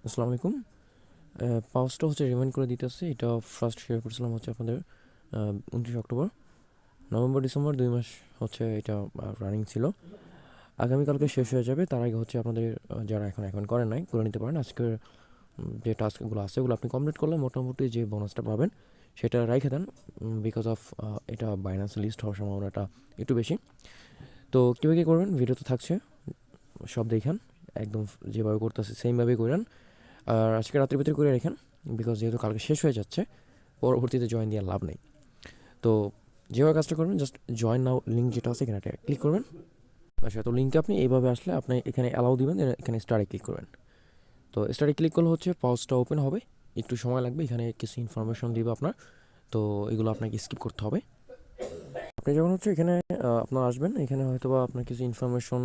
আসসালামু আলাইকুম। পাউচটা হচ্ছে রিমাইন্ড করে দিতেছে। এটা ফার্স্ট শেয়ার করছিলাম হচ্ছে আপনাদের 29 অক্টোবর। নভেম্বর ডিসেম্বর 2 মাস হচ্ছে এটা রানিং ছিল। আগামীকালকে শেষ হয়ে যাবে। তার আগে হচ্ছে আপনাদের যারা এখন করেন নাই করে নিতে পারেন। আজকের যে টাস্কগুলো আছে ওগুলো আপনি কমপ্লিট করলে মোটামুটি যে বোনাসটা পাবেন সেটা রাইখে দেন। বিকজ অফ এটা বাইন্যান্স লিস্ট হওয়ার সম্ভাবনাটা একটু বেশি। তো কীভাবে কী করবেন ভিডিও তো থাকছে, সব দেখেন। একদম যেভাবে করতেছে সেমভাবেই করেন। আর আজকে রাতের ভিতরে করে রেখেন, বিকজ যেহেতু কালকে শেষ হয়ে যাচ্ছে, পরবর্তীতে জয়েন দেওয়ার লাভ নেই। তো যেভাবে কাজটা করবেন, জাস্ট জয়েন নাও লিঙ্ক যেটা আছে এখানে ক্লিক করবেন। আচ্ছা, তো লিঙ্কে আপনি এইভাবে আসলে আপনি এখানে অ্যালাউ দিবেন, এখানে স্টারে ক্লিক করবেন। তো স্টারে ক্লিক করলে হচ্ছে পাউচটা ওপেন হবে। একটু সময় লাগবে, এখানে কিছু ইনফরমেশন দিবে আপনার। তো এগুলো আপনাকে স্কিপ করতে হবে। আপনি যখন হচ্ছে এখানে আপনার আসবেন, এখানে হয়তো বা আপনার কিছু ইনফরমেশন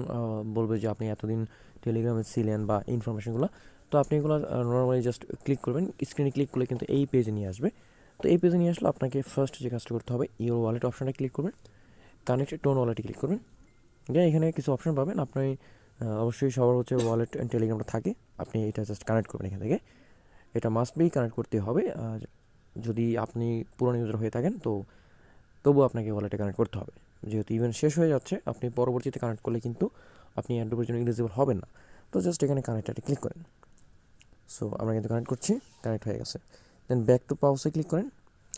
বলবে যে আপনি এতদিন টেলিগ্রামে ছিলেন বা ইনফরমেশনগুলো। তো আপনি এগুলো নর্মালি জাস্ট ক্লিক করবেন। স্ক্রিনে ক্লিক করলে কিন্তু এই পেজে নিয়ে আসবে। তো এই পেজে নিয়ে আসলে আপনাকে ফার্স্ট যে কাজটা করতে হবে, ইওর ওয়ালেট অপশানটা ক্লিক করবেন। কানেক্টেড টোন ওয়ালেটে ক্লিক করবেন। দিয়ে এখানে কিছু অপশন পাবেন আপনি। অবশ্যই সবার হচ্ছে ওয়ালেট অ্যান্ড টেলিগ্রামটা থাকে। আপনি এটা জাস্ট কানেক্ট করবেন এখান থেকে। এটা মাস্ট বি কানেক্ট করতে হবে। আর যদি আপনি পুরনো ইউজার হয়ে থাকেন তো তবুও আপনাকে ওয়ালেটে কানেক্ট করতে হবে। যেহেতু ইভেন্ট শেষ হয়ে যাচ্ছে, আপনি পরবর্তীতে কানেক্ট করলে কিন্তু আপনি অ্যান্ড্রয়েডের জন্য এলিজিবল হবেন না। তো জাস্ট এখানে কানেক্টারে ক্লিক করেন। সো আমরা কিন্তু কানেক্ট করছি, কানেক্ট হয়ে গেছে। দেন ব্যাক টু পাউসে ক্লিক করেন।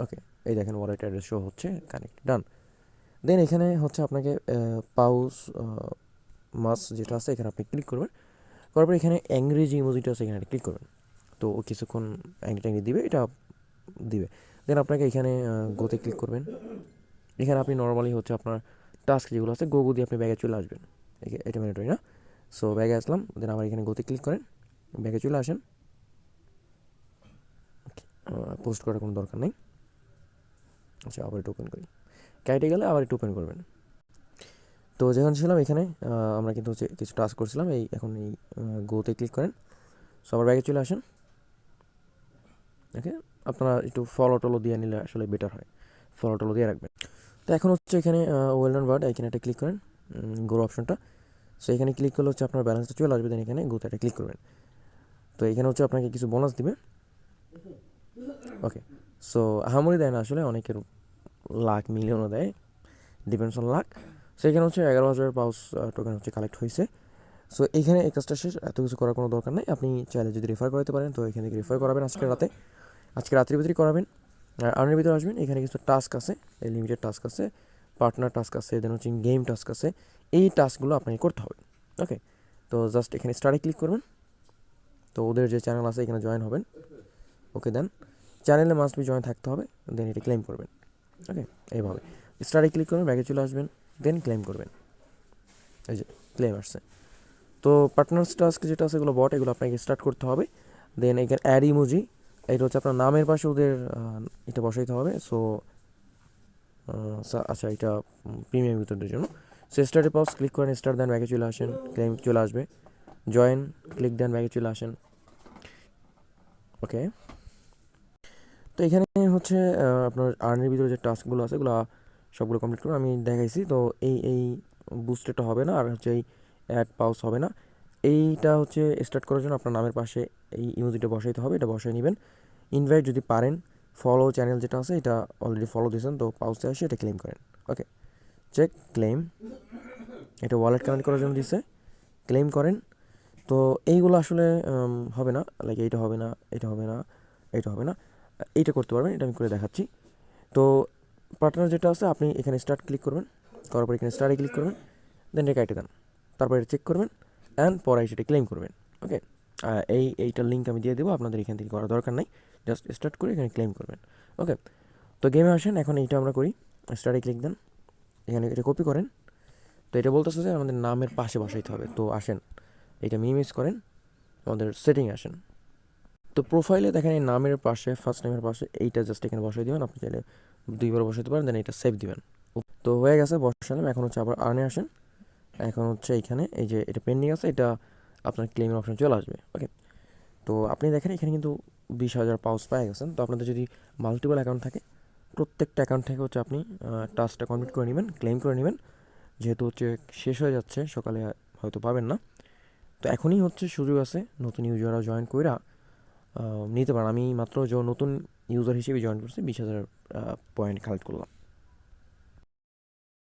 ওকে, এই দেখেন ওয়ালেট অ্যাড্রেস শো হচ্ছে, কানেক্ট ডান। দেন এখানে হচ্ছে আপনাকে পাউস মাস যেটা আছে এখানে আপনি ক্লিক করবেন। করার পর এখানে অ্যাংরি যে ইমোজিটা আছে এখানে ক্লিক করবেন। তো ও কিছুক্ষণ অ্যাংরি ট্যাংরি দিবে, এটা দিবে। দেন আপনাকে এখানে গোতে ক্লিক করবেন। এখানে আপনি নর্মালি হচ্ছে আপনার টাস্ক যেগুলো আছে গো দিয়ে আপনি ব্যাগে চলে আসবেন। এটা ম্যান্ডেটরি না। সো ব্যাগে আসলাম, দেন আবার এখানে গোতে ক্লিক করেন, ব্যাগে চলে আসেন। পোস্ট করার কোনো দরকার নেই। আচ্ছা, আবার একটু ওপেন করি। কেটে গেলে আবার একটু ওপেন করবেন। তো যখন ছিলাম এখানে আমরা কিন্তু হচ্ছে কিছু টাস্ক করছিলাম। এখন এই গোতে ক্লিক করেন। সো আবার ব্যাগে চলে আসেন। ওকে, আপনারা একটু ফলো টলো দিয়ে নিলে আসলে বেটার হয়। ফলো টলো দিয়ে রাখবেন। তো এখন হচ্ছে এখানে ওয়েল ডান বার্ড, এখানে একটা ক্লিক করেন, গোর অপশনটা। সো এখানে ক্লিক করলে হচ্ছে আপনার ব্যালেন্সটা চলে আসবে। দেন এখানে গোতে একটা ক্লিক করবেন। তো এখানে হচ্ছে আপনাকে কিছু বোনাস দিবে। ওকে, সো আহামরি দেয় না আসলে, অনেকের লাখ মিলিয়নও দেয়, ডিপেন্ডস অন লাখ। সো এখানে হচ্ছে 11,000 পাউস টোকেন হচ্ছে কালেক্ট হয়েছে। সো এইখানে এই কাজটা শেষ, এত কিছু করার কোনো দরকার নেই। আপনি চাইলে যদি রেফার করাতে পারেন তো এখান থেকে রেফার করাবেন আজকে রাতে, আজকে রাত্রির ভিতরেই করাবেন। আর আর্নের ভিতরে আসবেন, এখানে কিছু টাস্ক আছে, এই লিমিটেড টাস্ক আছে, পার্টনার টাস্ক আছে, দেন হচ্ছে গেম টাস্ক আছে। এই টাস্কগুলো আপনাকে করতে হবে। ওকে, তো জাস্ট এখানে স্টারে ক্লিক করবেন। তো ওদের যে চ্যানেল আছে এখানে জয়েন হবেন। ওকে, দেন চ্যানেলে মাস্ট বি জয়েন থাকতে হবে। দেন এটা ক্লেম করবেন। ওকে, এইভাবে স্টারে ক্লিক করবেন, ব্যাগে চলে আসবেন, দেন ক্লেম করবেন। এই যে ক্লেম আসছে। তো পার্টনার্স টাস্ক যেটা আছে এগুলো বট, এগুলো আপনাকে স্টার্ট করতে হবে। দেন এখানে অ্যাড ইমোজি, এটা হচ্ছে আপনার নামের পাশে ওদের এটা বসাইতে হবে। সো আচ্ছা, এটা প্রিমিয়াম ইউজারদের জন্য। সো স্টার্টে পাউস ক্লিক করেন, স্টার্ট দেন, ব্যাগে চলে আসেন, ক্লেম চলে আসবে। জয়েন ক্লিক দেন, ব্যাগে চলে আসেন। ওকে, তো এখানে হচ্ছে আপনার আর্নের ভিতরে যে টাস্কগুলো আছে এগুলো সবগুলো কমপ্লিট করুন। আমি দেখাইছি। তো এই বুস্টেডটা হবে না, আর হচ্ছে এই অ্যাড পাউস হবে না। এইটা হচ্ছে স্টার্ট করার জন্য আপনার নামের পাশে এই ইমোজিটা বসাইতে হবে, এটা বসাই নেবেন। ইনভাইট যদি পারেন, ফলো চ্যানেল যেটা আছে এটা অলরেডি ফলো দিয়েছেন, তো পাউসে আসে এটা ক্লেম করেন। ওকে, চেক ক্লেম, এটা ওয়ালেট কানেক্ট করার জন্য দিচ্ছে, ক্লেম করেন। তো এইগুলো আসলে হবে না, লাইক এইটা হবে না, এটা হবে না, এটা হবে না, এইটা করতে পারবেন, এটা আমি করে দেখাচ্ছি। তো পার্টনার যেটা আছে আপনি এখানে স্টার্ট ক্লিক করবেন, করার পর এখানে স্টার্টে ক্লিক করবেন, দেন এটা কেটে দেন, তারপর এটা চেক করবেন অ্যান্ড পরে সেটা ক্লেম করবেন। ওকে, এইটার লিঙ্ক আমি দিয়ে দেবো, আপনাদের এখান থেকে করার দরকার নাই, জাস্ট স্টার্ট করে এখানে ক্লেম করবেন। ওকে, তো গেমে আসেন, এখন এইটা আমরা করি। স্টার্টে ক্লিক দেন, এখানে এটা কপি করেন। তো এটা বলতেছে যে আমাদের নামের পাশে বসাইতে হবে। তো আসেন এটা মিনিমাইজ করেন, আমাদের সেটিং আসেন। তো প্রোফাইলে দেখেন এই নামের পাশে, ফার্স্ট নেমের পাশে এইটা জাস্ট এখানে বসাই দিবেন। আপনি চাইলে দুইবার বসাতে পারেন, দেন এটা সেভ দিবেন। তো হয়ে গেছে, বসালাম। এখন হচ্ছে আবার আর্নে আসেন। এখন হচ্ছে এইখানে এই যে এটা পেন্ডিং আছে, এটা আপনার ক্লেমের অপশন চলে আসবে। ওকে, তো আপনি দেখেন এখানে কিন্তু 20,000 পাউস পেয়ে গেছেন। তো আপনাদের যদি মাল্টিপল অ্যাকাউন্ট থাকে, প্রত্যেকটা অ্যাকাউন্ট থেকে হচ্ছে আপনি টাস্কটা কমপ্লিট করে নেবেন, ক্লেম করে নেবেন। যেহেতু হচ্ছে শেষ হয়ে যাচ্ছে, সকালে হয়তো পাবেন না। তো এখনই হচ্ছে সুযোগ আছে নতুন ইউজাররা জয়েন কইরা নিতে পারেন। আমি মাত্র নতুন ইউজার হিসেবে জয়েন করছি, 20,000 পয়েন্ট কালেক্ট করলাম।